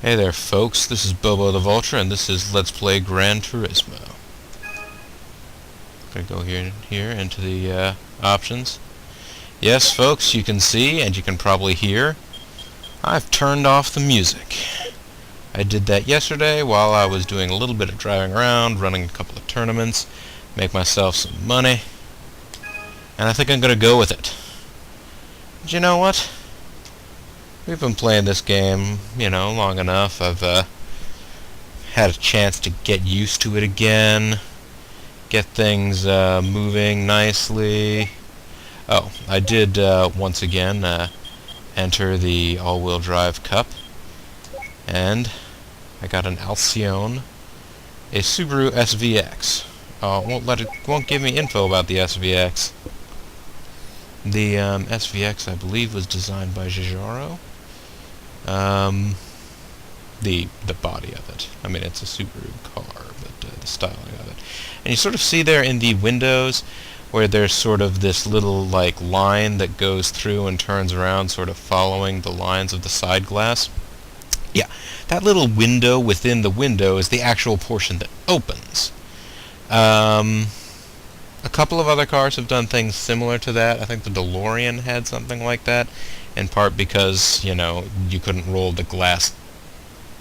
Hey there folks, this is Bobo the Vulture and this is Let's Play Gran Turismo. Gonna go here into the options. Yes folks, you can see and you can probably hear I've turned off the music. I did that yesterday while I was doing a little bit of driving around, running a couple of tournaments, make myself some money, and I think I'm gonna go with it. But you know what? We've been playing this game, long enough. I've had a chance to get used to it again, get things moving nicely. Oh, I did once again enter the all-wheel drive cup, and I got an Alcyon, a Subaru SVX. Won't give me info about the SVX. The SVX, I believe, was designed by Giugiaro. The body of it. I mean, it's a Subaru car, but the styling of it. And you sort of see there in the windows where there's sort of this little, line that goes through and turns around, sort of following the lines of the side glass. Yeah, that little window within the window is the actual portion that opens. A couple of other cars have done things similar to that. I think the DeLorean had something like that, in part because, you couldn't roll the glass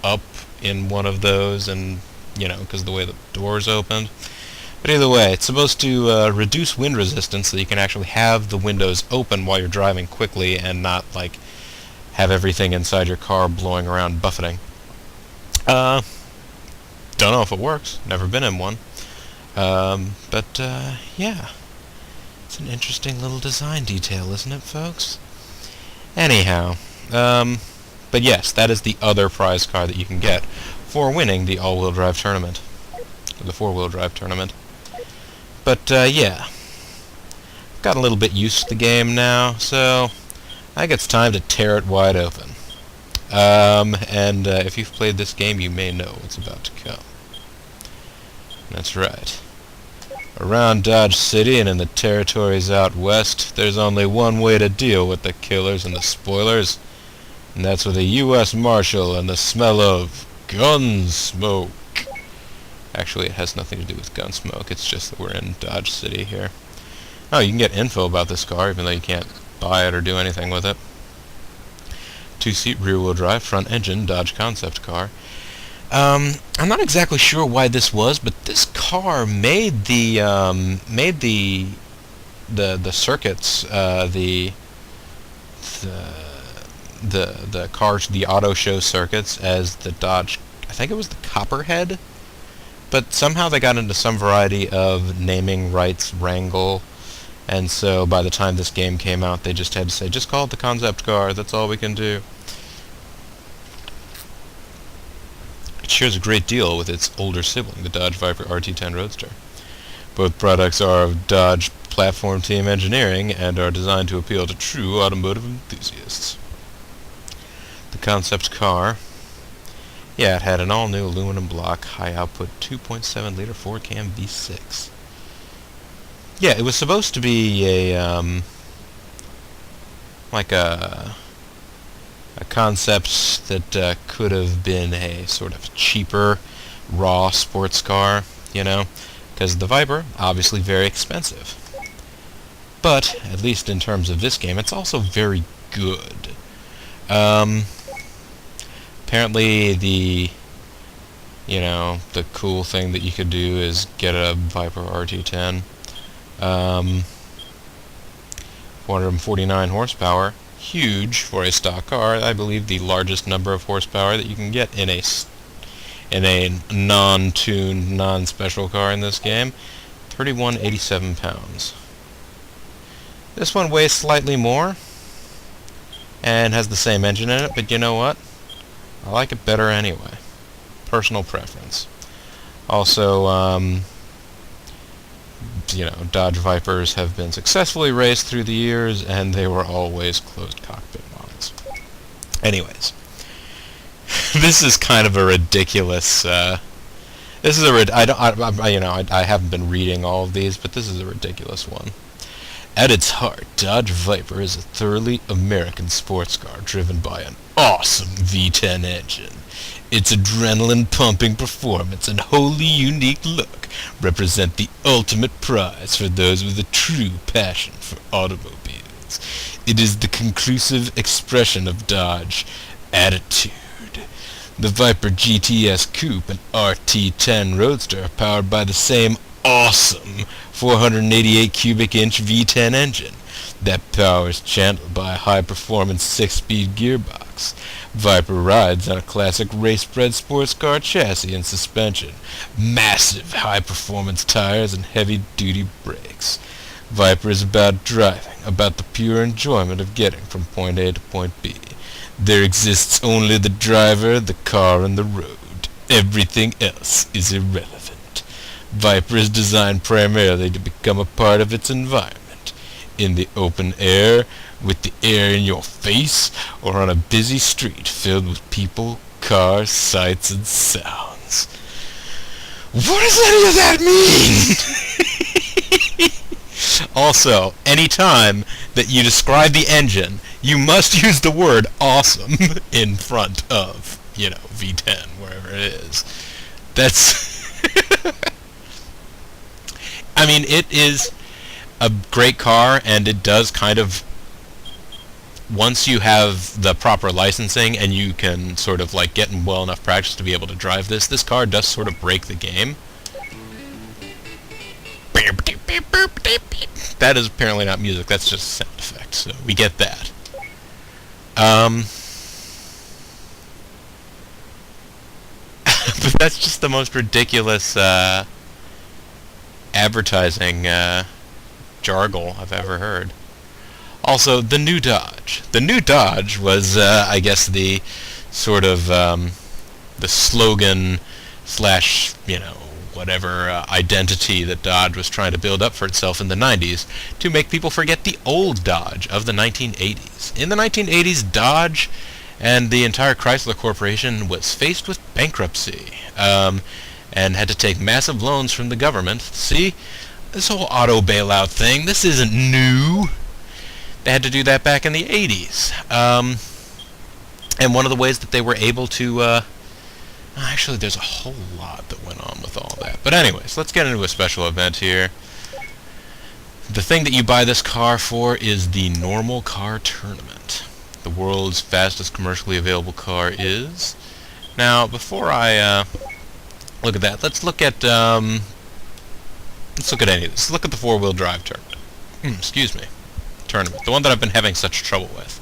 up in one of those, and, because of the way the doors opened. But either way, it's supposed to reduce wind resistance so you can actually have the windows open while you're driving quickly and not, have everything inside your car blowing around buffeting. Don't know if it works. Never been in one. Yeah. It's an interesting little design detail, isn't it, folks? Anyhow, but yes, that is the other prize car that you can get for winning the all-wheel drive tournament. Or the four-wheel drive tournament. But, yeah. Got a little bit used to the game now, so I think it's time to tear it wide open. If you've played this game, you may know what's about to come. That's right. Around Dodge City and in the territories out west, there's only one way to deal with the killers and the spoilers, and that's with a U.S. Marshal and the smell of gun smoke. Actually, it has nothing to do with gun smoke, it's just that we're in Dodge City here. Oh, you can get info about this car, even though you can't buy it or do anything with it. Two-seat rear-wheel drive, front engine, Dodge concept car. I'm not exactly sure why this was, but this car made the circuits, the cars, the auto show circuits as the Dodge. I think it was the Copperhead, but somehow they got into some variety of naming rights wrangle, and so by the time this game came out, they just had to say, just call it the concept car. That's all we can do. It shares a great deal with its older sibling, the Dodge Viper RT10 Roadster. Both products are of Dodge platform team engineering and are designed to appeal to true automotive enthusiasts. The concept car, yeah, it had an all-new aluminum block, high-output 2.7-liter four-cam V6. Yeah, it was supposed to be a concept that could have been a sort of cheaper, raw sports car, because the Viper, obviously very expensive. But, at least in terms of this game, it's also very good. Apparently the cool thing that you could do is get a Viper RT10. 449 horsepower. Huge for a stock car. I believe the largest number of horsepower that you can get in a non-tuned, non-special car in this game. 3187 pounds. This one weighs slightly more and has the same engine in it, but you know what? I like it better anyway. Personal preference. Also, Dodge Vipers have been successfully raced through the years, and they were always closed cockpit models. Anyways, this is kind of a ridiculous. I haven't been reading all of these, but this is a ridiculous one. At its heart, Dodge Viper is a thoroughly American sports car driven by an awesome V10 engine. Its adrenaline-pumping performance and wholly unique look represent the ultimate prize for those with a true passion for automobiles. It is the conclusive expression of Dodge attitude. The Viper GTS Coupe and RT10 Roadster are powered by the same awesome 488 cubic inch V10 engine. That power is channeled by a high-performance 6-speed gearbox. Viper rides on a classic race-bred sports car chassis and suspension, massive high-performance tires, and heavy-duty brakes. Viper is about driving, about the pure enjoyment of getting from point A to point B. There exists only the driver, the car, and the road. Everything else is irrelevant. Viper is designed primarily to become a part of its environment. In the open air, with the air in your face, or on a busy street filled with people, cars, sights, and sounds. What does any of that mean? Also, any time that you describe the engine, you must use the word awesome in front of, V10, wherever it is. That's... I mean, it is a great car, and it does kind of... Once you have the proper licensing and you can sort of like get in well enough practice to be able to drive this car does sort of break the game. That is apparently not music, that's just a sound effect, so we get that. But that's just the most ridiculous advertising jargon I've ever heard. Also, the new Dodge. The new Dodge was, I guess, the sort of the slogan slash, whatever identity that Dodge was trying to build up for itself in the 90s to make people forget the old Dodge of the 1980s. In the 1980s, Dodge and the entire Chrysler Corporation was faced with bankruptcy and had to take massive loans from the government. See, this whole auto bailout thing, this isn't new. They had to do that back in the 80s. And one of the ways that they were able to... actually, there's a whole lot that went on with all that. But anyways, let's get into a special event here. The thing that you buy this car for is the Normal Car Tournament. The world's fastest commercially available car is... Now, before I look at that, let's look at any of this. Let's look at the four-wheel drive tournament. Excuse me. Tournament. The one that I've been having such trouble with.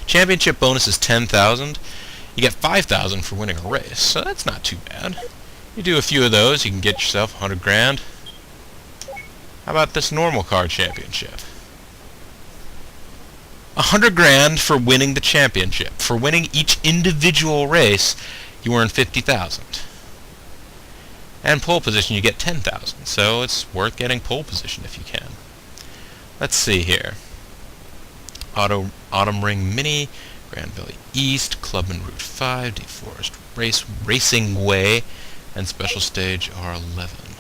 Championship bonus is 10,000. You get 5,000 for winning a race, so that's not too bad. You do a few of those, you can get yourself 100 grand. How about this normal car championship? 100 grand for winning the championship. For winning each individual race, you earn 50,000. And pole position, you get 10,000. So it's worth getting pole position if you can. Let's see here. Autumn Ring Mini, Grand Valley East, Clubman Route 5, DeForest Racing Way, and Special Stage R11.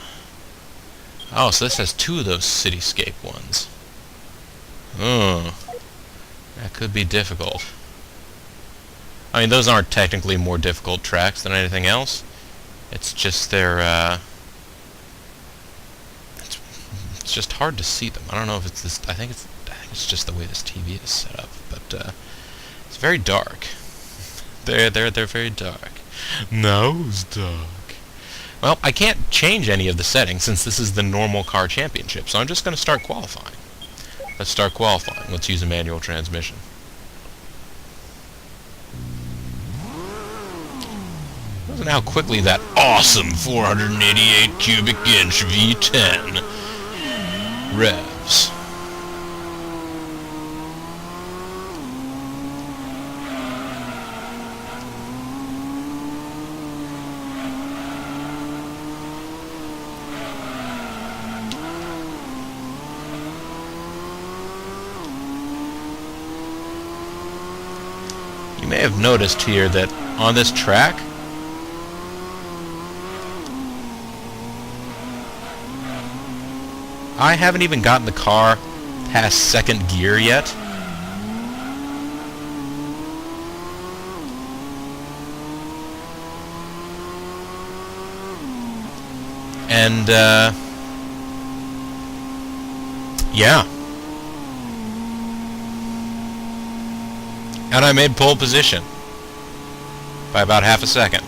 Oh, so this has two of those cityscape ones. Oh, that could be difficult. I mean, those aren't technically more difficult tracks than anything else. It's just they're, it's just hard to see them. I don't know if it's this. I think it's just the way this TV is set up, but it's very dark. They're very dark. Now it's dark. Well, I can't change any of the settings since this is the normal car championship, so I'm just going to start qualifying. Let's start qualifying. Let's use a manual transmission. Listen how quickly that awesome 488 cubic inch V10 revs. You may have noticed here that on this track, I haven't even gotten the car past second gear yet. And, yeah. And I made pole position by about half a second.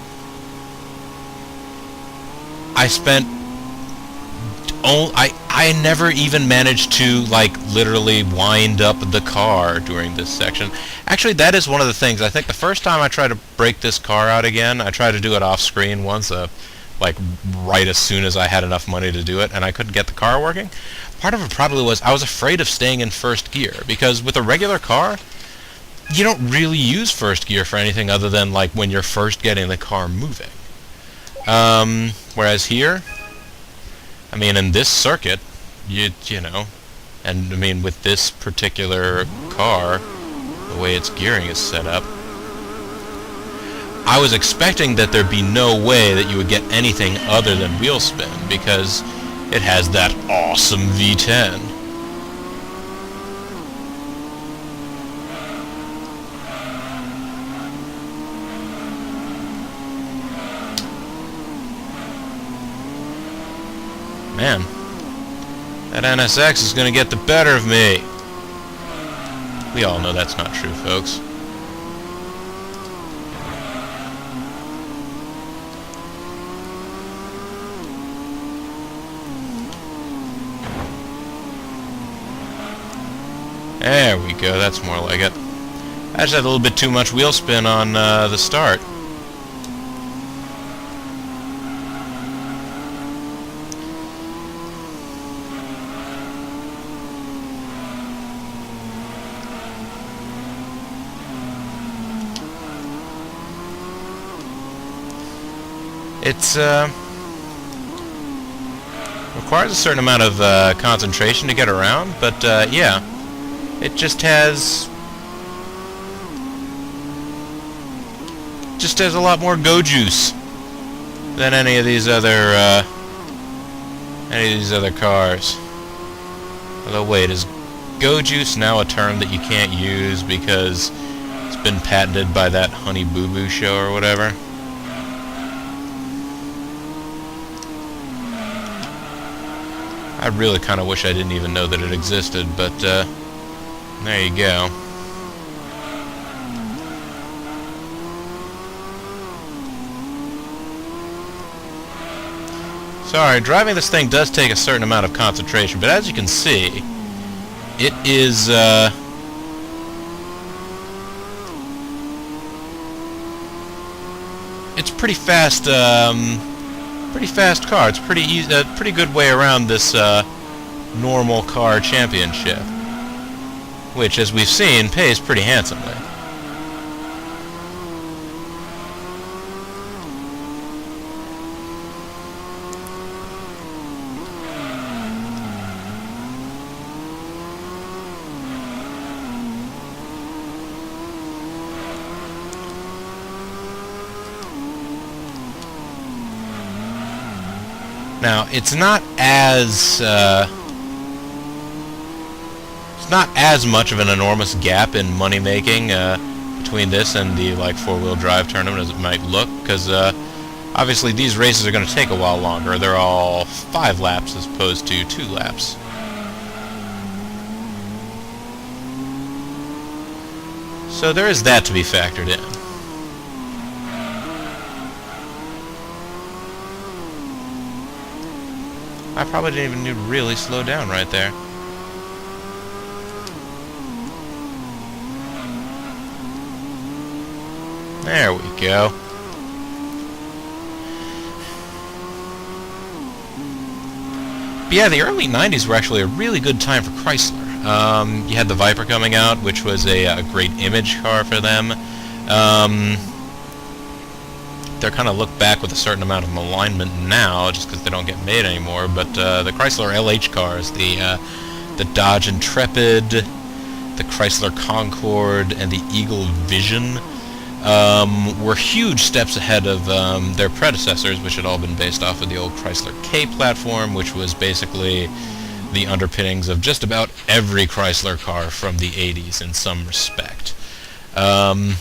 I never even managed to, like, literally wind up the car during this section. Actually, that is one of the things. I think the first time I tried to break this car out again, I tried to do it off screen once, like right as soon as I had enough money to do it, and I couldn't get the car working. Part of it probably was I was afraid of staying in first gear, because with a regular car, you don't really use first gear for anything other than like when you're first getting the car moving. Whereas here, I mean, in this circuit, you know, and I mean with this particular car, the way its gearing is set up, I was expecting that there'd be no way that you would get anything other than wheel spin, because it has that awesome V10. Man, that NSX is going to get the better of me. We all know that's not true, folks. There we go, that's more like it. I just had a little bit too much wheel spin on the start. It's requires a certain amount of concentration to get around, but yeah, it just has a lot more go juice than any of these other cars. Although wait, is go juice now a term that you can't use because it's been patented by that Honey Boo Boo show or whatever? I really kind of wish I didn't even know that it existed, but there you go. Sorry, driving this thing does take a certain amount of concentration, but as you can see, it is it's pretty fast. Pretty fast car. It's pretty easy, pretty good way around this normal car championship, which, as we've seen, pays pretty handsomely. Now, it's not as much of an enormous gap in money making between this and the like four-wheel drive tournament as it might look, because obviously these races are going to take a while longer. They're all 5 laps as opposed to 2 laps. So there is that to be factored in. I probably didn't even need to really slow down right there. There we go. But yeah, the early 90s were actually a really good time for Chrysler. You had the Viper coming out, which was a great image car for them. They're kind of looked back with a certain amount of malignment now, just because they don't get made anymore. But the Chrysler LH cars, the Dodge Intrepid, the Chrysler Concorde, and the Eagle Vision, were huge steps ahead of their predecessors, which had all been based off of the old Chrysler K platform, which was basically the underpinnings of just about every Chrysler car from the 80s in some respect. And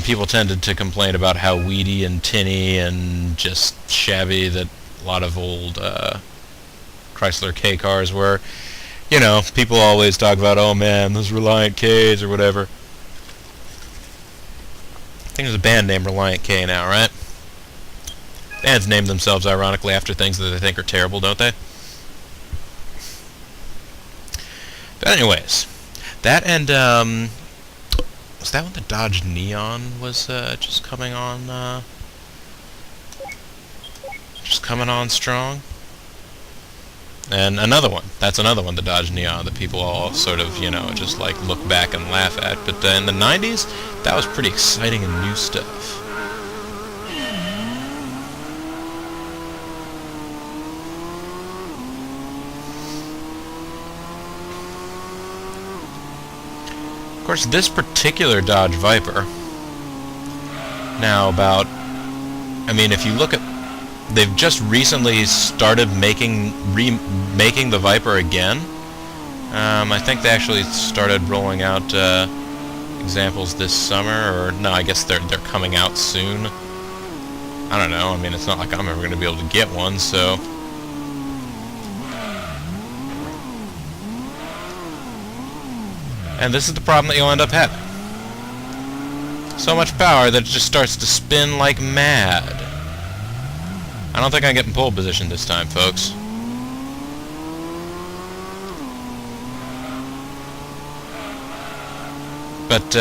people tended to complain about how weedy and tinny and just shabby that a lot of old Chrysler K cars were. You know, people always talk about, oh man, those Reliant Ks or whatever. I think there's a band named Reliant K now, right? Bands name themselves ironically after things that they think are terrible, don't they? But anyways, that and was that when the Dodge Neon was just coming on strong? And another one. That's another one, the Dodge Neon, that people all sort of, you know, just like look back and laugh at. But in the 90s, that was pretty exciting and new stuff. Of course, this particular Dodge Viper, now about, I mean, if you look at, they've just recently started remaking the Viper again. I think they actually started rolling out examples this summer, or no, I guess they're coming out soon. I don't know, I mean, it's not like I'm ever going to be able to get one, so... And this is the problem that you'll end up having. So much power that it just starts to spin like mad. I don't think I get in pole position this time, folks. But,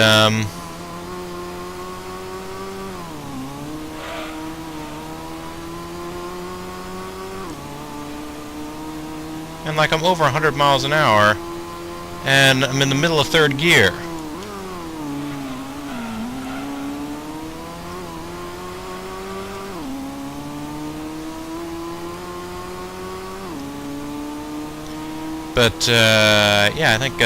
and like I'm over 100 miles an hour, and I'm in the middle of third gear. But yeah, I think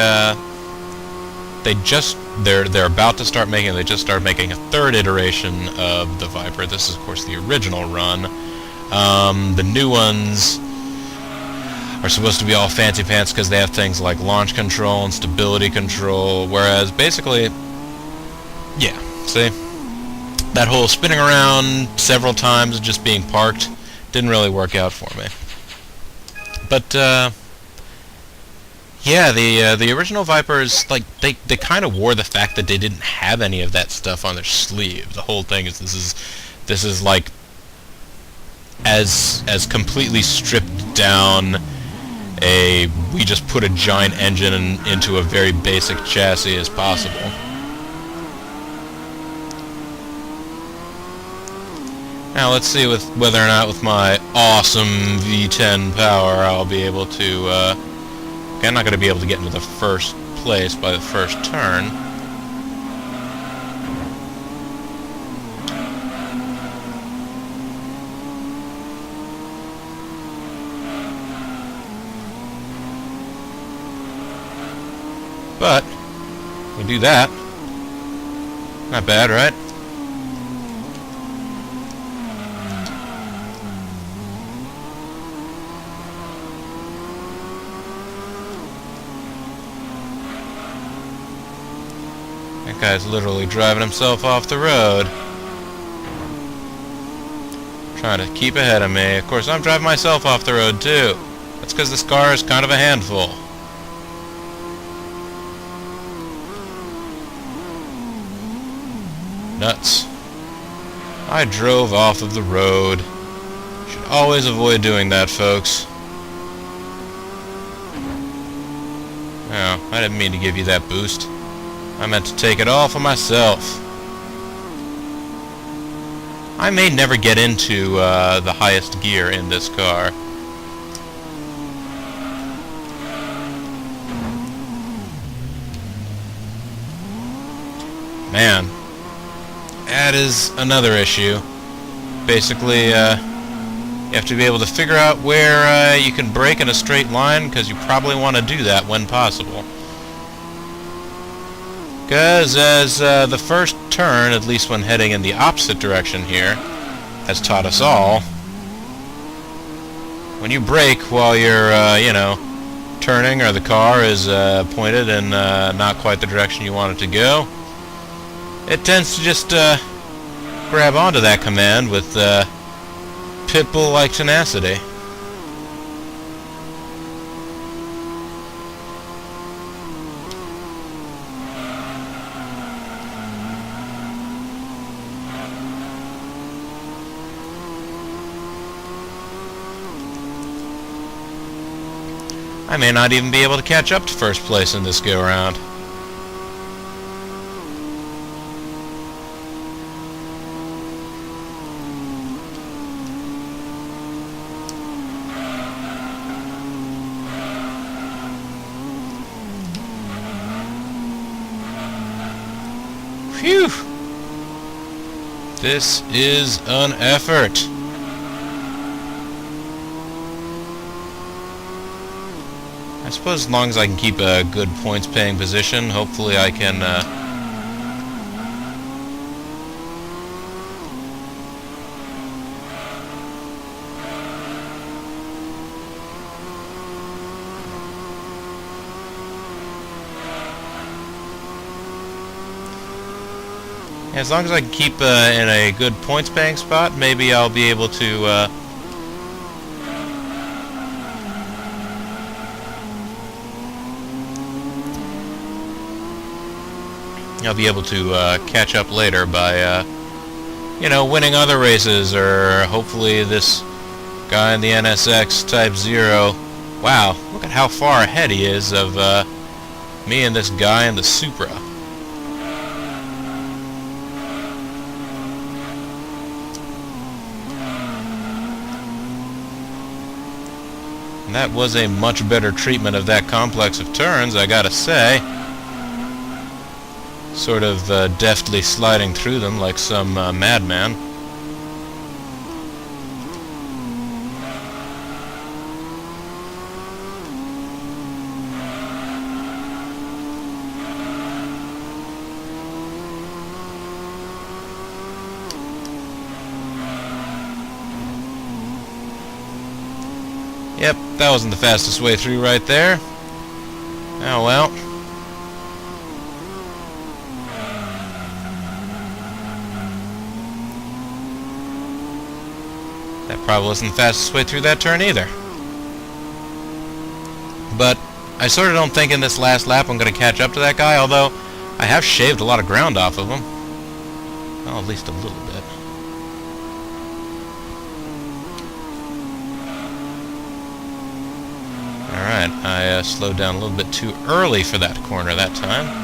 they're about to start making. They just started making a third iteration of the Viper. This is, of course, the original run. The new ones are supposed to be all fancy pants because they have things like launch control and stability control, whereas basically, yeah, see, that whole spinning around several times and just being parked didn't really work out for me. But yeah, the original Vipers, like, they kind of wore the fact that they didn't have any of that stuff on their sleeve. The whole thing is this is like as completely stripped down we just put a giant engine into a very basic chassis as possible. Now let's see whether or not with my awesome V10 power I'll be able to, okay, I'm not going to be able to get into the first place by the first turn. But we do that. Not bad, right? That guy's literally driving himself off the road. Trying to keep ahead of me. Of course, I'm driving myself off the road, too. That's because this car is kind of a handful. Nuts. I drove off of the road. Should always avoid doing that, folks. Oh, I didn't mean to give you that boost. I meant to take it all for myself. I may never get into the highest gear in this car. Man. That is another issue. Basically, you have to be able to figure out where you can brake in a straight line, because you probably want to do that when possible. Because as the first turn, at least when heading in the opposite direction here, has taught us all, when you brake while you're, you know, turning, or the car is pointed in not quite the direction you want it to go, it tends to just grab onto that command with pitbull-like tenacity. I may not even be able to catch up to first place in this go-around. Phew! This is an effort. I suppose as long as I can keep a good points-paying position, hopefully I can, as long as I can keep in a good points-paying spot, maybe I'll be able to, catch up later by, you know, winning other races, or hopefully this guy in the NSX Type 0. Wow, look at how far ahead he is of me and this guy in the Supra. And that was a much better treatment of that complex of turns, I gotta say. Sort of deftly sliding through them like some madman. Yep, that wasn't the fastest way through right there. Oh well. That probably wasn't the fastest way through that turn either. But I sort of don't think in this last lap I'm going to catch up to that guy, although I have shaved a lot of ground off of him. Well, at least a little bit. Alright, I slowed down a little bit too early for that corner that time.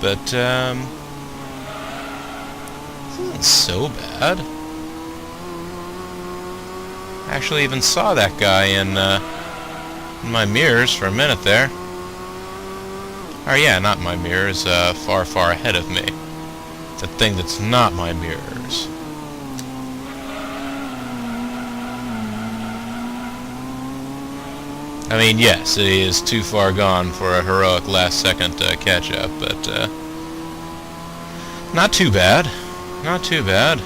But, this isn't so bad. I actually even saw that guy in my mirrors for a minute there. Or yeah, not my mirrors, far, far ahead of me. The thing that's not my mirrors. I mean, yes, he is too far gone for a heroic last-second catch-up, but not too bad. Not too bad.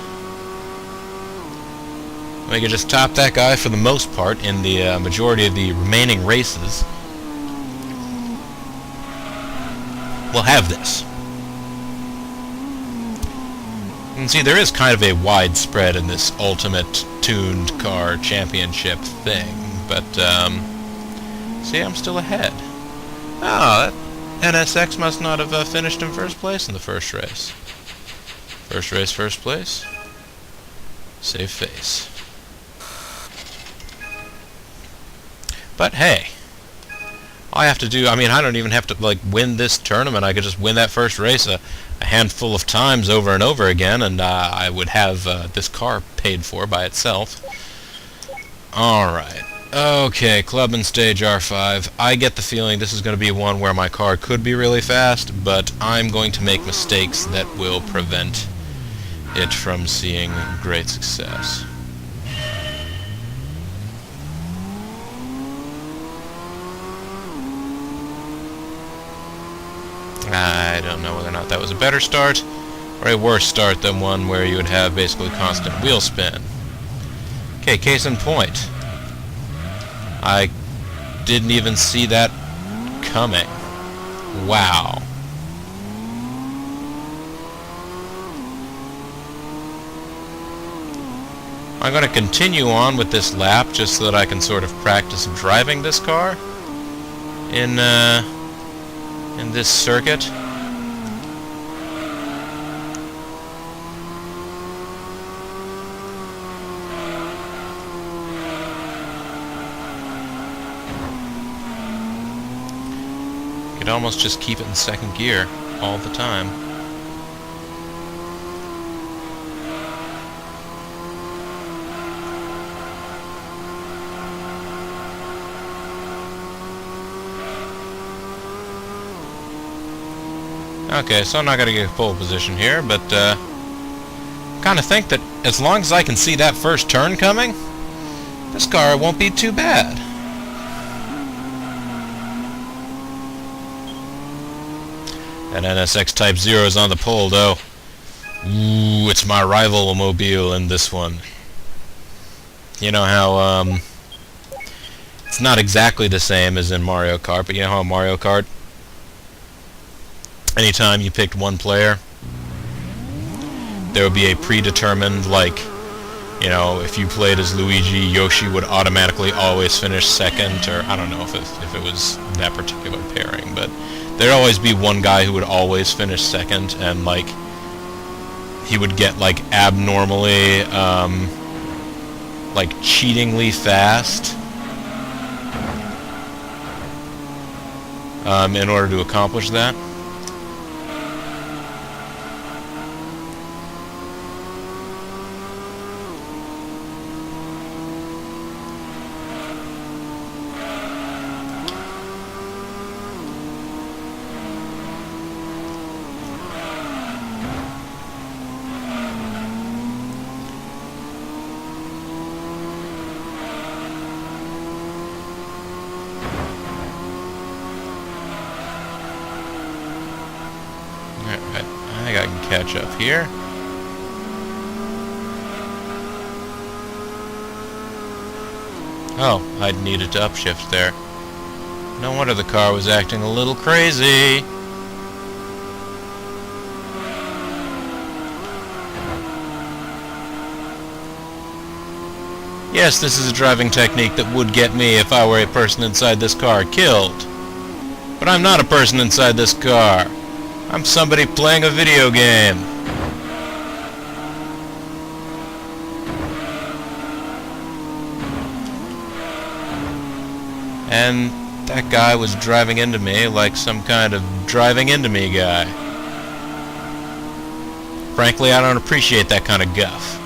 We could just top that guy for the most part in the majority of the remaining races. We'll have this. You can see there is kind of a widespread in this ultimate tuned car championship thing, but see, I'm still ahead. Oh, that NSX must not have finished in first place in the first race. First race, first place. Save face. But hey, all I have to do, I mean, I don't even have to, like, win this tournament. I could just win that first race a handful of times over and over again, and I would have this car paid for by itself. Alright. Okay, Club and Stage R5. I get the feeling this is going to be one where my car could be really fast, but I'm going to make mistakes that will prevent it from seeing great success. I don't know whether or not that was a better start or a worse start than one where you would have basically constant wheel spin. Okay, case in point. I didn't even see that coming. Wow. I'm going to continue on with this lap just so that I can sort of practice driving this car in this circuit. Could almost just keep it in second gear all the time. Okay, so I'm not going to get pole position here, but kind of think that as long as I can see that first turn coming, this car won't be too bad. That NSX Type 0 is on the pole, though. Ooh, it's my rival mobile in this one. You know how, it's not exactly the same as in Mario Kart, but you know how in Mario Kart, anytime you picked one player, there would be a predetermined, like, you know, if you played as Luigi, Yoshi would automatically always finish second, or I don't know if it was that particular pairing, but there'd always be one guy who would always finish second, and, like, he would get, like, abnormally, like, cheatingly fast, in order to accomplish that. Alright, I think I can catch up here. Oh, I needed to upshift there. No wonder the car was acting a little crazy. Yes, this is a driving technique that would get me, if I were a person inside this car, killed. But I'm not a person inside this car. I'm somebody playing a video game. And that guy was driving into me like some kind of driving into me guy. Frankly, I don't appreciate that kind of guff.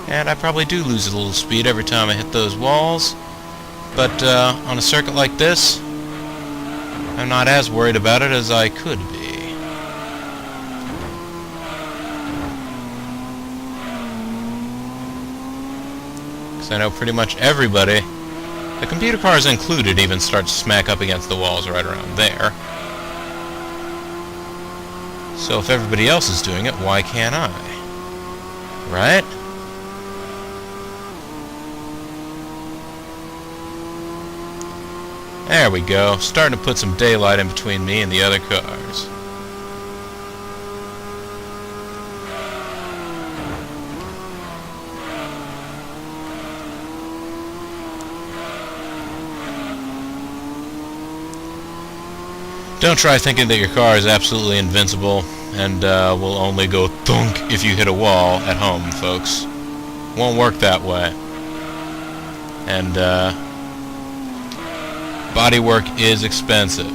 And I probably do lose a little speed every time I hit those walls, but on a circuit like this, I'm not as worried about it as I could be. Because I know pretty much everybody, the computer cars included, even start to smack up against the walls right around there. So if everybody else is doing it, why can't I? Right? There we go, starting to put some daylight in between me and the other cars. Don't try thinking that your car is absolutely invincible and will only go thunk if you hit a wall at home, folks. Won't work that way. And bodywork is expensive.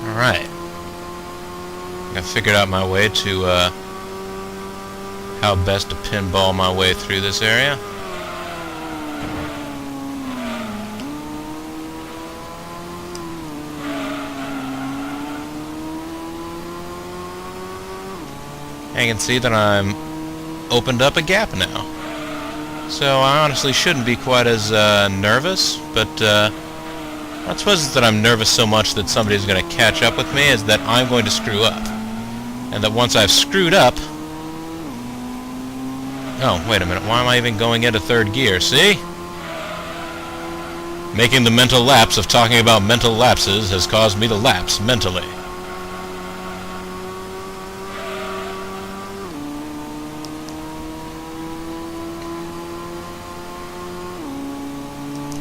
Alright. I figured out my way to, how best to pinball my way through this area. I can see that I'm opened up a gap now. So I honestly shouldn't be quite as nervous, but I suppose it's that I'm nervous so much that somebody's going to catch up with me, is that I'm going to screw up. And that once I've screwed up... Oh, wait a minute, why am I even going into third gear, see? Making the mental lapse of talking about mental lapses has caused me to lapse mentally.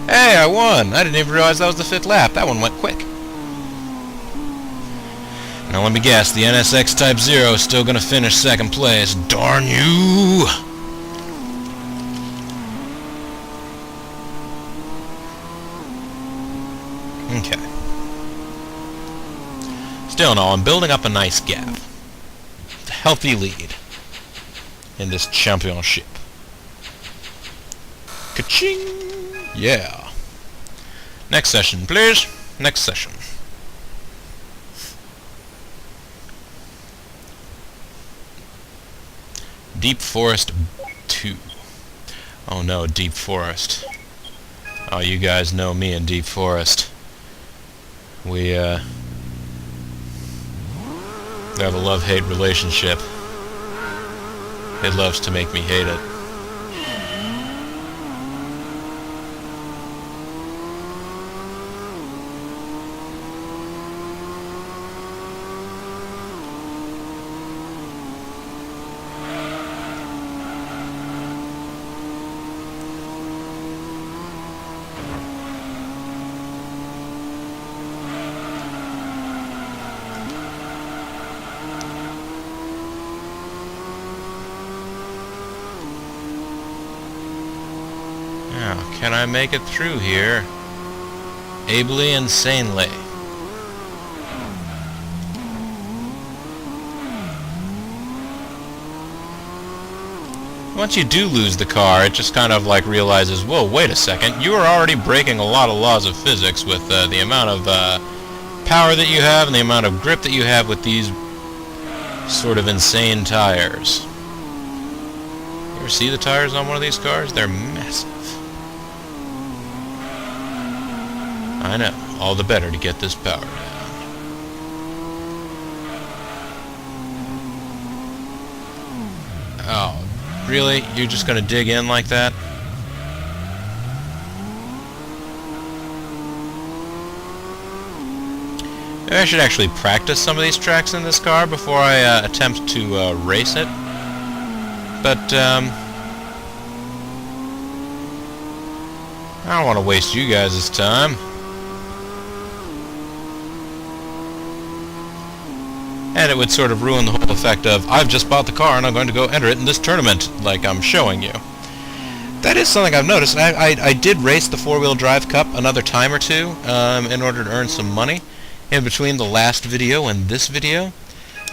Hey, I won! I didn't even realize that was the 5th lap. That one went quick. Now let me guess, the NSX Type 0 is still gonna finish 2nd place. Darn you! Okay. Still in all, I'm building up a nice gap. A healthy lead in this championship. Ka-ching! Yeah. Next session, please. Next session. Deep Forest 2. Oh no, Deep Forest. Oh, you guys know me in Deep Forest. We have a love-hate relationship. It loves to make me hate it. Now, can I make it through here? Ably and sanely. Once you do lose the car, it just kind of like realizes, whoa, wait a second, you are already breaking a lot of laws of physics with the amount of power that you have and the amount of grip that you have with these sort of insane tires. You ever see the tires on one of these cars? They're massive. I know, all the better to get this power down. Oh, really? You're just gonna dig in like that? Maybe I should actually practice some of these tracks in this car before I attempt to race it. But, I don't want to waste you guys' time. And it would sort of ruin the whole effect of, I've just bought the car and I'm going to go enter it in this tournament, like I'm showing you. That is something I've noticed. I did race the 4-wheel drive cup another time or two in order to earn some money in between the last video and this video.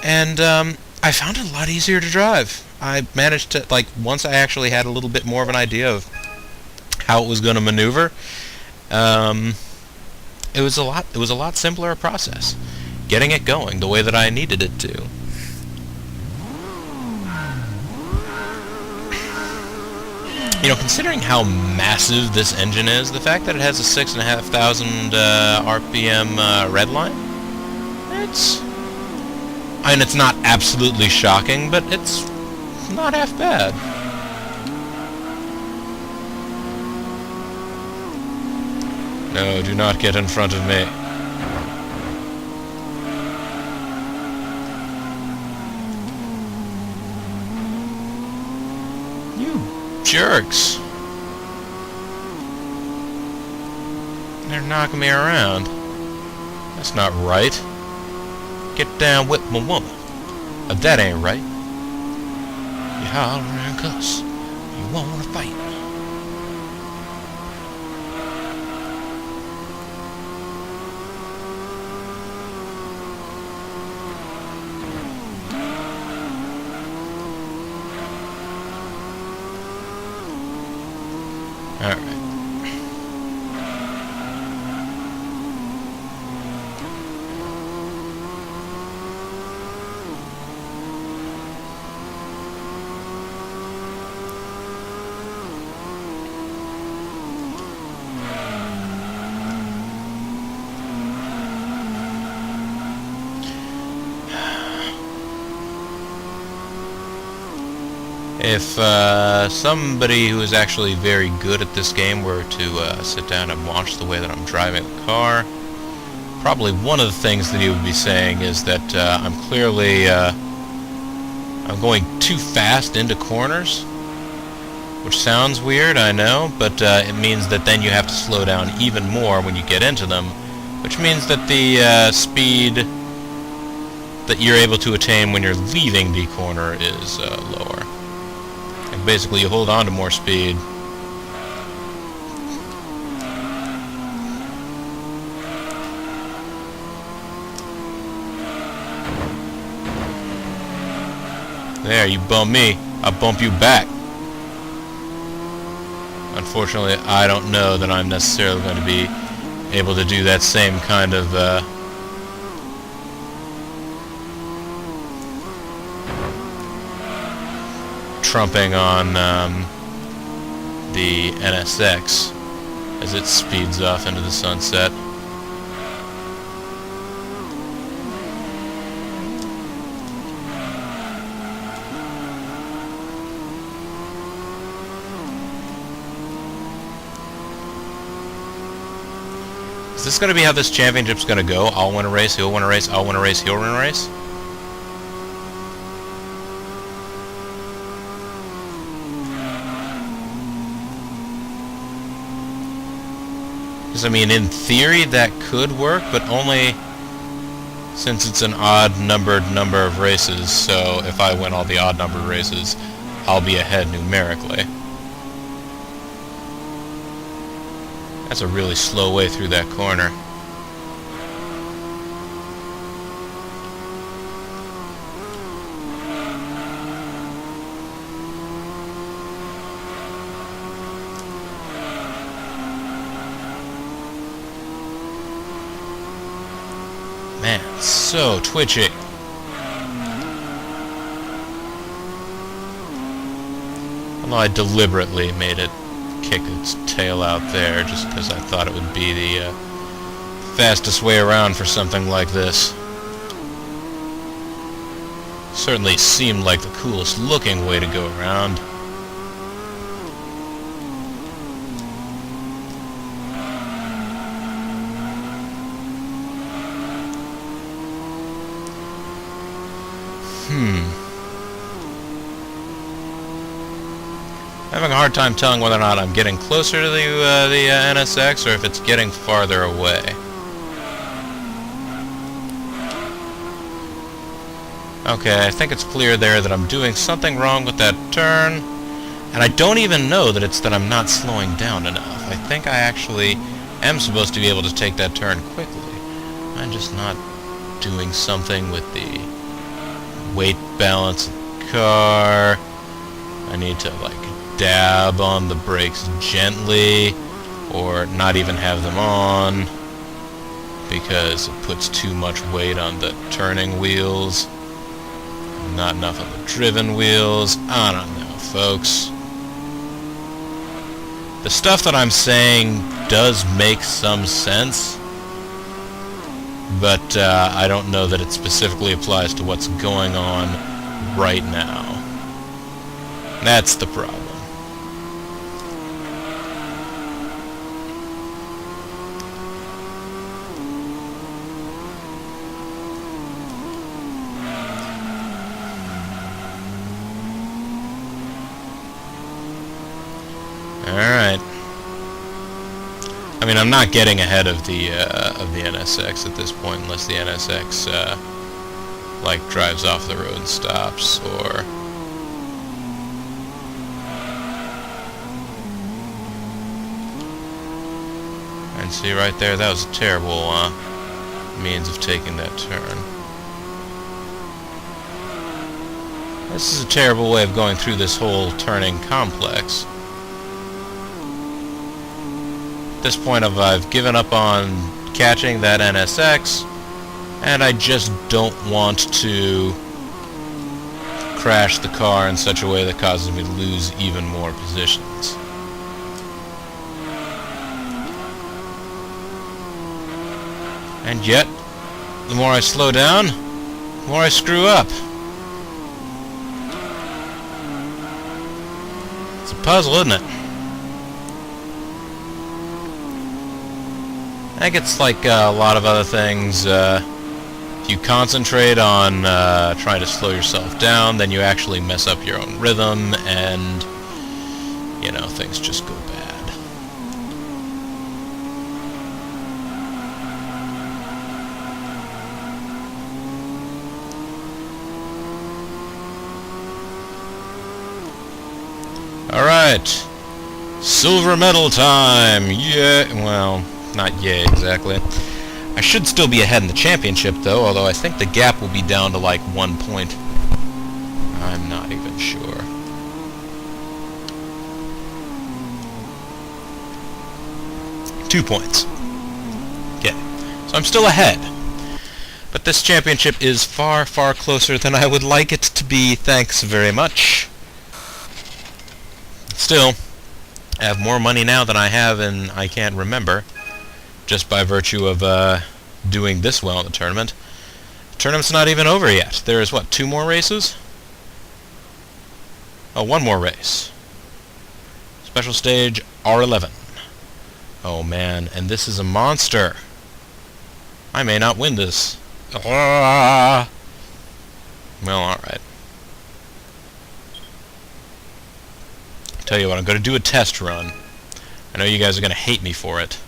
And I found it a lot easier to drive. I managed to, like, once I actually had a little bit more of an idea of how it was going to maneuver, it was a lot simpler a process. Getting it going the way that I needed it to. You know, considering how massive this engine is, the fact that it has a 6,500 RPM red line, it's not absolutely shocking, but it's not half bad. No, do not get in front of me. Jerks. They're knocking me around. That's not right. Get down with my woman. That ain't right. You holler and cuss. You wanna fight. Alright. If somebody who is actually very good at this game were to sit down and watch the way that I'm driving the car, probably one of the things that he would be saying is that I'm clearly I'm going too fast into corners, which sounds weird, I know, but it means that then you have to slow down even more when you get into them, which means that the speed that you're able to attain when you're leaving the corner is lower. Like basically, you hold on to more speed. There, you bump me, I'll bump you back. Unfortunately, I don't know that I'm necessarily going to be able to do that same kind of trumping on the NSX as it speeds off into the sunset. Is this going to be how this championship's going to go? I'll win a race, he'll win a race, I'll win a race, he'll win a race? Because, I mean, in theory that could work, but only since it's an odd-numbered number of races, so if I win all the odd-numbered races, I'll be ahead numerically. That's a really slow way through that corner. Man, so twitchy. Although I deliberately made it kick its tail out there just because I thought it would be the fastest way around for something like this. Certainly seemed like the coolest looking way to go around. Having a hard time telling whether or not I'm getting closer to the NSX or if it's getting farther away. Okay, I think it's clear there that I'm doing something wrong with that turn, and I don't even know that it's that I'm not slowing down enough. I think I actually am supposed to be able to take that turn quickly. I'm just not doing something with the weight balance of the car. I need to, like, dab on the brakes gently, or not even have them on, because it puts too much weight on the turning wheels, not enough on the driven wheels. I don't know, folks. The stuff that I'm saying does make some sense, but I don't know that it specifically applies to what's going on right now. That's the problem. Alright. I mean, I'm not getting ahead of the NSX at this point, unless the NSX like drives off the road and stops, or and see right there, that was a terrible means of taking that turn. This is a terrible way of going through this whole turning complex. this point I've given up on catching that NSX, and I just don't want to crash the car in such a way that causes me to lose even more positions. And yet, the more I slow down, the more I screw up. It's a puzzle, isn't it? I think it's like a lot of other things. If you concentrate on trying to slow yourself down, then you actually mess up your own rhythm, and, you know, things just go bad. Alright, silver medal time! Yeah, well, not yay exactly. I should still be ahead in the championship though, although I think the gap will be down to like 1 point. I'm not even sure. Two points. Okay, so I'm still ahead. But this championship is far, far closer than I would like it to be, thanks very much. Still, I have more money now than I have in I can't remember, just by virtue of doing this well in the tournament. The tournament's not even over yet. There's, what, 2 more races? Oh, 1 more race. Special stage R11. Oh man, and this is a monster. I may not win this. Ah! Well, alright. Tell you what, I'm going to do a test run. I know you guys are going to hate me for it,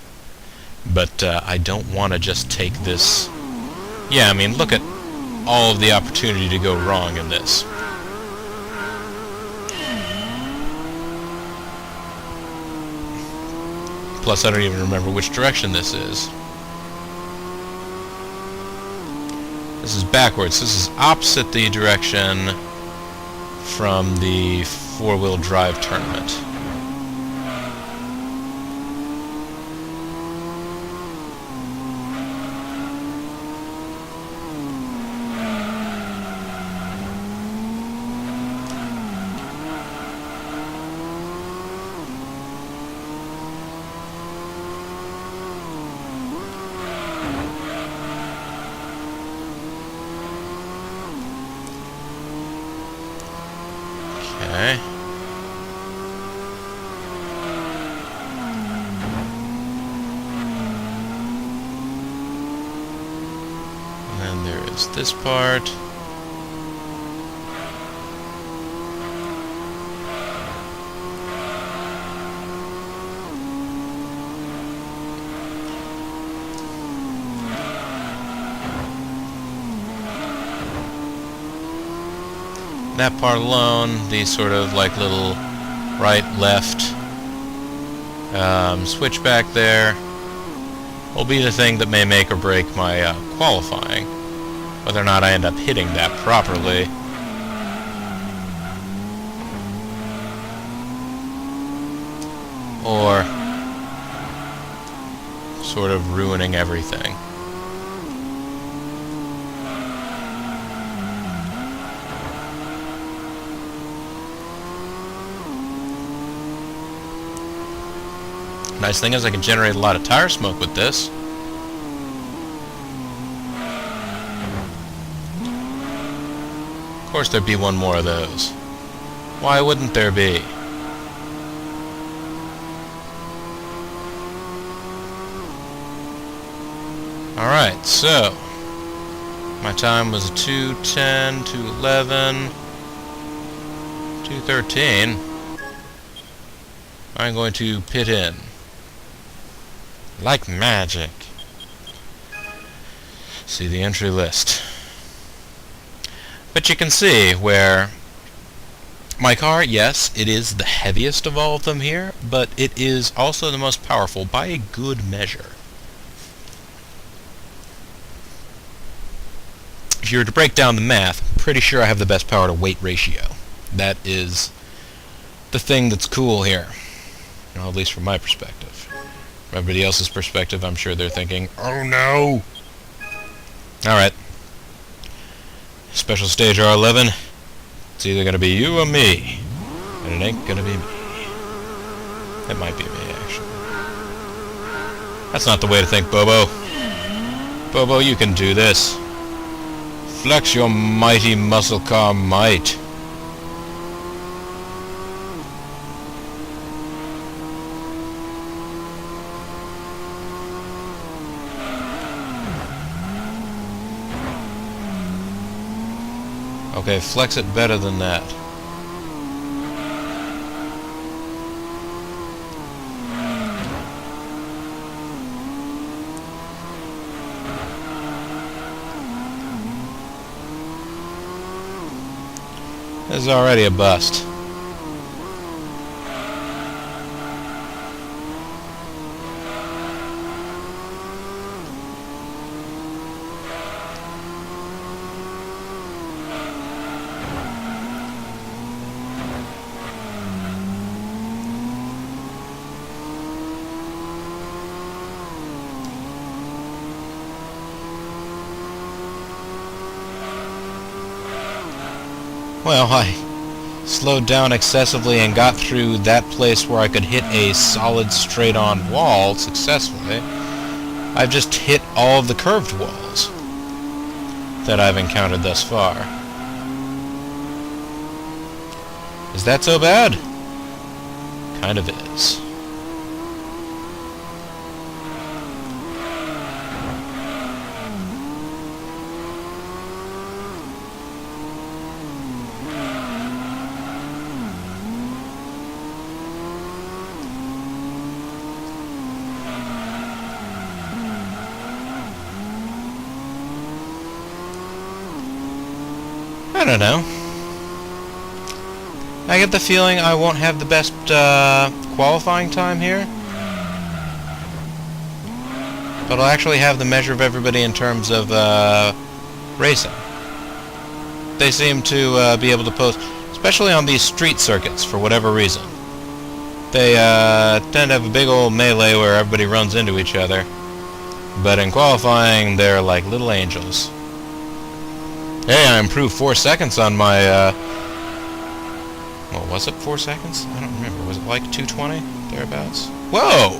but I don't want to just take this... Yeah, I mean, look at all of the opportunity to go wrong in this. Plus, I don't even remember which direction this is. This is backwards. This is opposite the direction from the four-wheel drive tournament. Okay. And then there is this part. That part alone, these sort of like little right, left switch back there will be the thing that may make or break my qualifying, whether or not I end up hitting that properly. Or sort of ruining everything. Nice thing is I can generate a lot of tire smoke with this. Of course there'd be one more of those. Why wouldn't there be? Alright, so my time was 2:10, 2:11, 2:13. I'm going to pit in. Like magic. See the entry list. But you can see where my car, yes, it is the heaviest of all of them here, but it is also the most powerful by a good measure. If you were to break down the math, I'm pretty sure I have the best power to weight ratio. That is the thing that's cool here. Well, at least from my perspective. everybody else's perspective, I'm sure they're thinking, oh no! Alright. Special stage R11. It's either gonna be you or me. And it ain't gonna be me. It might be me, actually. That's not the way to think, Bobo. Bobo, you can do this. Flex your mighty muscle car might. Okay, flex it better than that. This is already a bust. Well, I slowed down excessively and got through that place where I could hit a solid straight-on wall successfully. I've just hit all of the curved walls that I've encountered thus far. Is that so bad? Kind of is. I don't know. I get the feeling I won't have the best qualifying time here. But I'll actually have the measure of everybody in terms of racing. They seem to be able to post, especially on these street circuits, for whatever reason. They tend to have a big old melee where everybody runs into each other. But in qualifying, they're like little angels. Hey, I improved 4 seconds on my, well, was it 4 seconds? I don't remember. Was it like 220? Thereabouts? Whoa!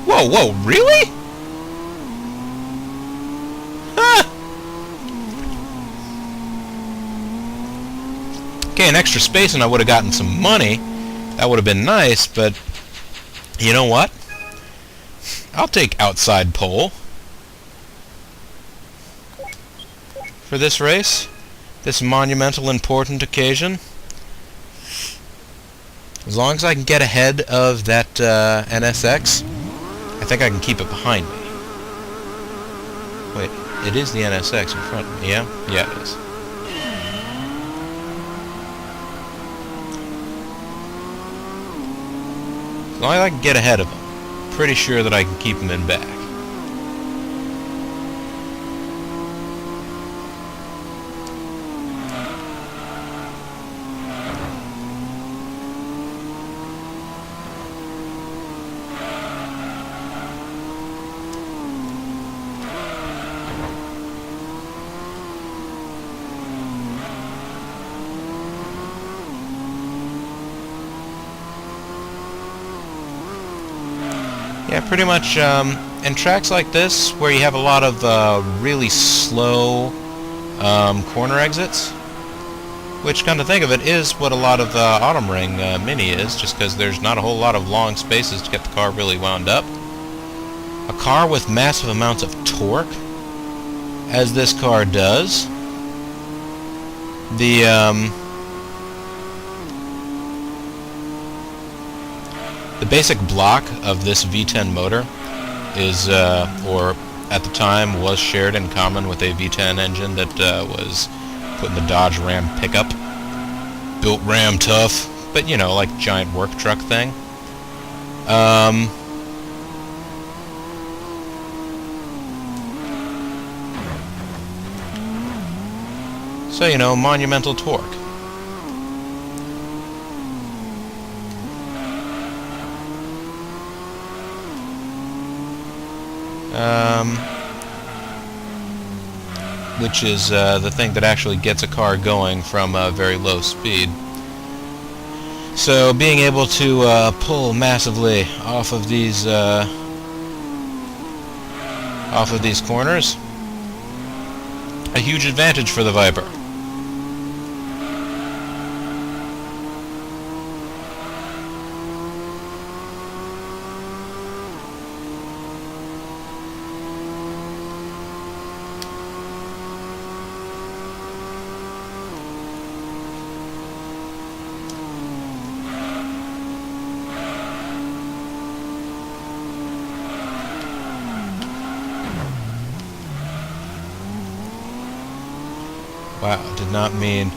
Whoa, whoa, really? Huh! Okay, an extra space and I would have gotten some money. That would have been nice, but you know what? I'll take outside pole for this race. This monumental, important occasion. As long as I can get ahead of that NSX, I think I can keep it behind me. Wait, it is the NSX in front of me, yeah? Yeah, it is. As long as I can get ahead of him, pretty sure that I can keep him in back. Yeah, pretty much, in tracks like this, where you have a lot of really slow corner exits, which, come to think of it, is what a lot of Autumn Ring Mini is, just because there's not a whole lot of long spaces to get the car really wound up. A car with massive amounts of torque, as this car does, the basic block of this V10 motor is, or at the time was shared in common with a V10 engine that was put in the Dodge Ram pickup. Built Ram tough, but you know, like giant work truck thing. So, you know, monumental torque. which is the thing that actually gets a car going from a very low speed. So being able to pull massively off of these corners, a huge advantage for the Viper. Wow, did not mean...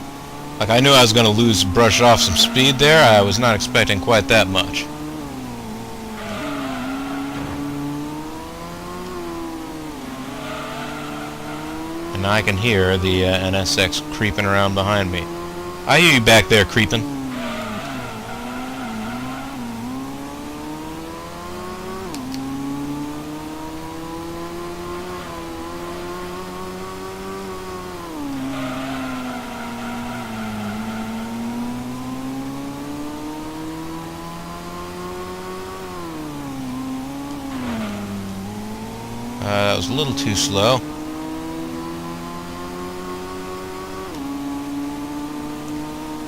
Like, I knew I was going to brush off some speed there. I was not expecting quite that much. And now I can hear the NSX creeping around behind me. I hear you back there creeping. That was a little too slow.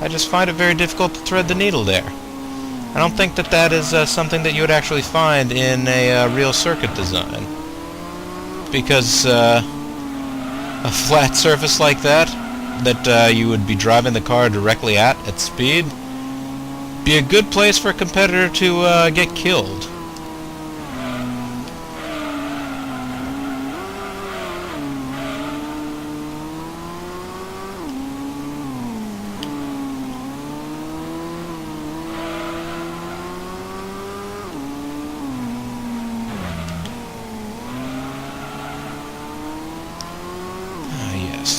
I just find it very difficult to thread the needle there. I don't think that that is something that you would actually find in a real circuit design. Because a flat surface like that you would be driving the car directly at speed, be a good place for a competitor to get killed.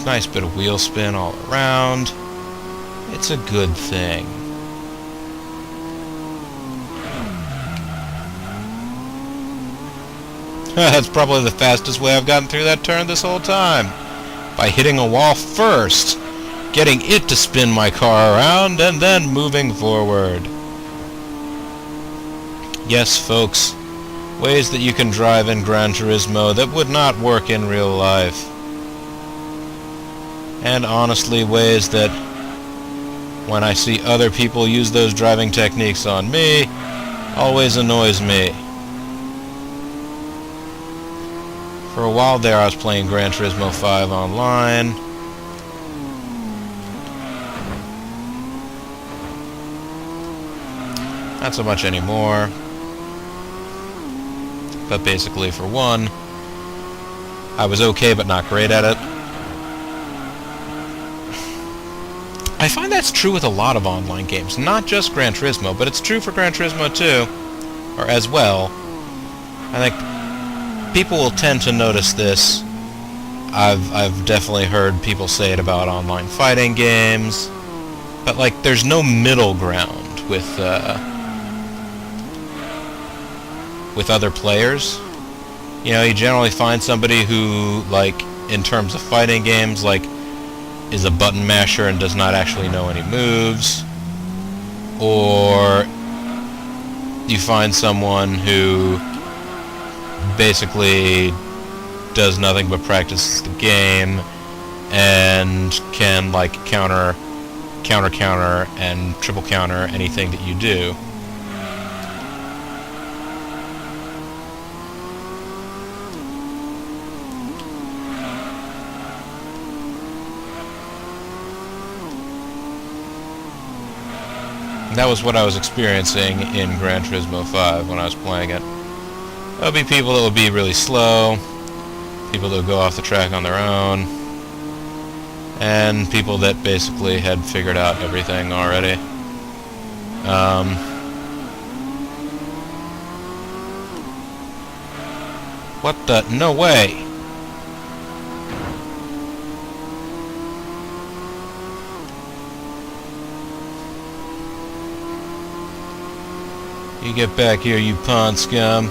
Nice bit of wheel spin all around. It's a good thing. That's probably the fastest way I've gotten through that turn this whole time. By hitting a wall first, getting it to spin my car around, and then moving forward. Yes, folks, ways that you can drive in Gran Turismo that would not work in real life. And honestly, ways that, when I see other people use those driving techniques on me, always annoys me. For a while there, I was playing Gran Turismo 5 online. Not so much anymore. But basically, for one, I was okay but not great at it. I find that's true with a lot of online games, not just Gran Turismo, but it's true for Gran Turismo 2, or as well. I think people will tend to notice this. I've definitely heard people say it about online fighting games, but like there's no middle ground with other players. You know, you generally find somebody who, like, in terms of fighting games, like, is a button masher and does not actually know any moves, or you find someone who basically does nothing but practice the game and can like counter, and triple counter anything that you do. That was what I was experiencing in Gran Turismo 5 when I was playing it. There'll be people that will be really slow, people that will go off the track on their own, and people that basically had figured out everything already. What the? No way! You get back here, you pawn scum.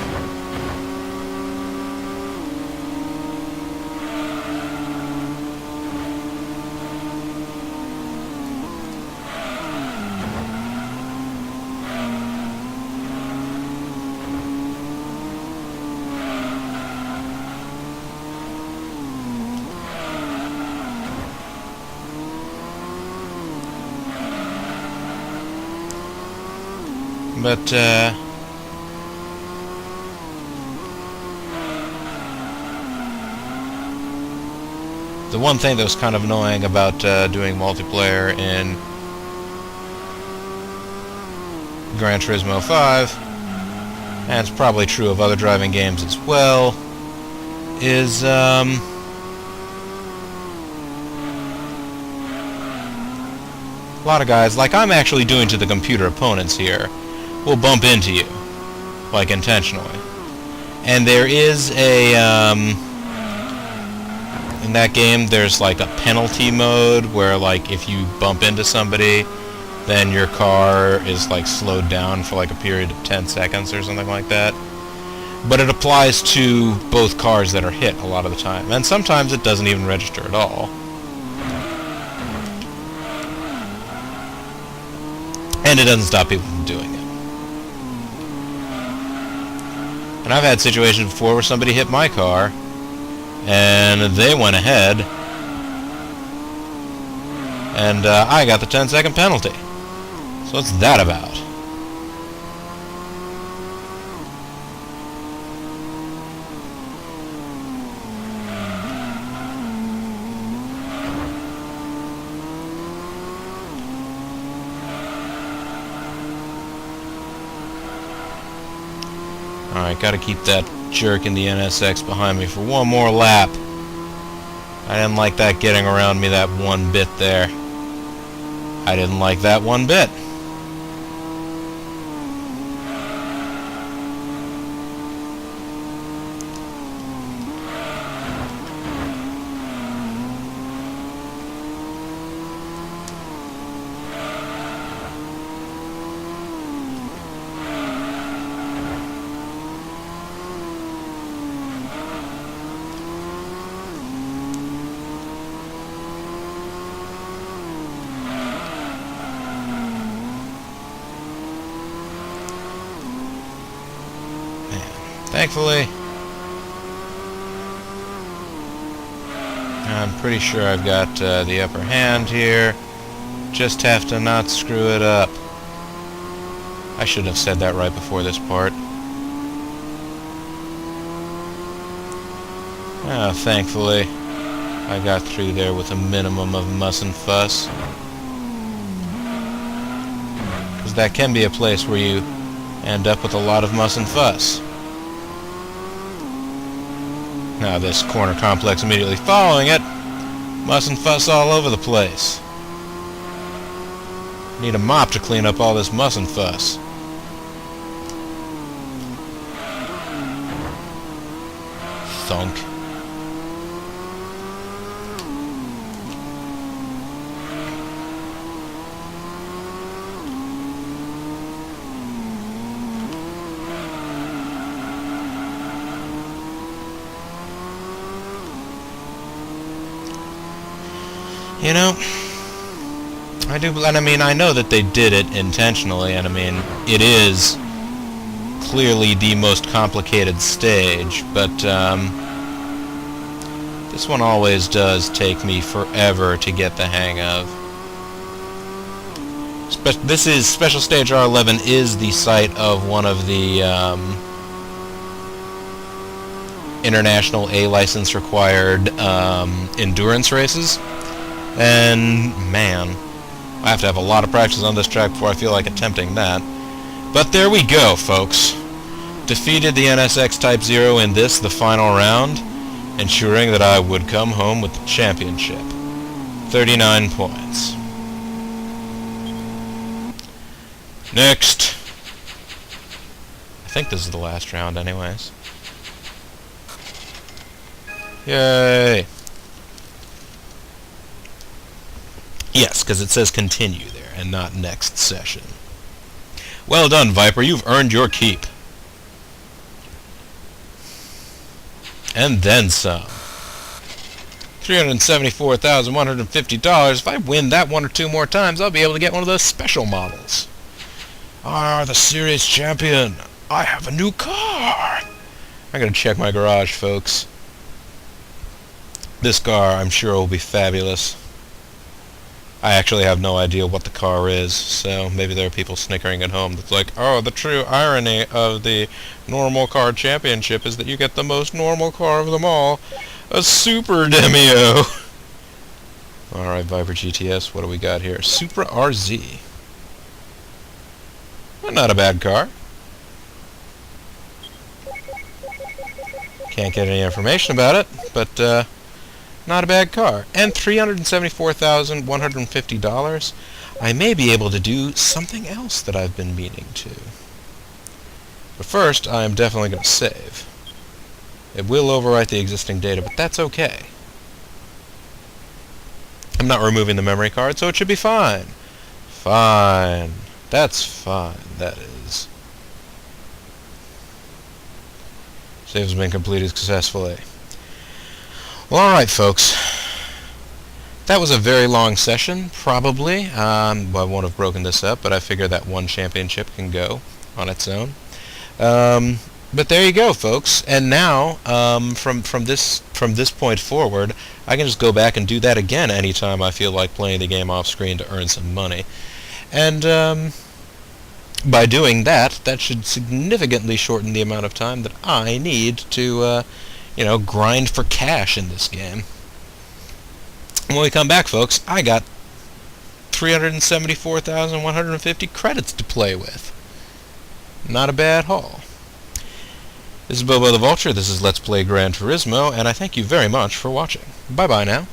But, the one thing that was kind of annoying about doing multiplayer in Gran Turismo 5, and it's probably true of other driving games as well, is, a lot of guys, like I'm actually doing to the computer opponents here, will bump into you, like intentionally. And there is a, in that game, there's like a penalty mode where, like, if you bump into somebody, then your car is like slowed down for like a period of 10 seconds or something like that. But it applies to both cars that are hit a lot of the time, and sometimes it doesn't even register at all. And it doesn't stop people from doing it. And I've had situations before where somebody hit my car, and they went ahead, and I got the 10-second penalty. So what's that about? Alright, gotta keep that jerk in the NSX behind me for one more lap. I didn't like that getting around me that one bit there. I didn't like that one bit. Thankfully, I'm pretty sure I've got the upper hand here. Just have to not screw it up. I should have said that right before this part. Thankfully, I got through there with a minimum of muss and fuss. Because that can be a place where you end up with a lot of muss and fuss. Now this corner complex immediately following it, muss and fuss all over the place. Need a mop to clean up all this muss and fuss. Thunk. You know, I know that they did it intentionally, and I mean, it is clearly the most complicated stage, but this one always does take me forever to get the hang of. Special Stage R11 is the site of one of the international A license required endurance races. And, man, I have to have a lot of practice on this track before I feel like attempting that. But there we go, folks. Defeated the NSX Type 0 in this, the final round, ensuring that I would come home with the championship. 39 points. Next. I think this is the last round anyways. Yay! Yes, because it says continue there, and not next session. Well done, Viper. You've earned your keep. And then some. $374,150. If I win that one or two more times, I'll be able to get one of those special models. The series champion. I have a new car. I'm going to check my garage, folks. This car, I'm sure, will be fabulous. I actually have no idea what the car is, so maybe there are people snickering at home that's like, oh, the true irony of the normal car championship is that you get the most normal car of them all, a Super Demio. Alright, Viper GTS, what do we got here? Supra RZ. Well, not a bad car. Can't get any information about it, but not a bad car. And $374,150. I may be able to do something else that I've been meaning to. But first, I am definitely going to save. It will overwrite the existing data, but that's okay. I'm not removing the memory card, so it should be fine. Fine. That's fine, that is. Save has been completed successfully. Well, alright, folks. That was a very long session, probably. I won't have broken this up, but I figure that one championship can go on its own. But there you go, folks. And now, from this point forward, I can just go back and do that again anytime I feel like playing the game off screen to earn some money. And by doing that, that should significantly shorten the amount of time that I need to, grind for cash in this game. When we come back, folks, I got 374,150 credits to play with. Not a bad haul. This is Bobo the Vulture, this is Let's Play Gran Turismo, and I thank you very much for watching. Bye-bye now.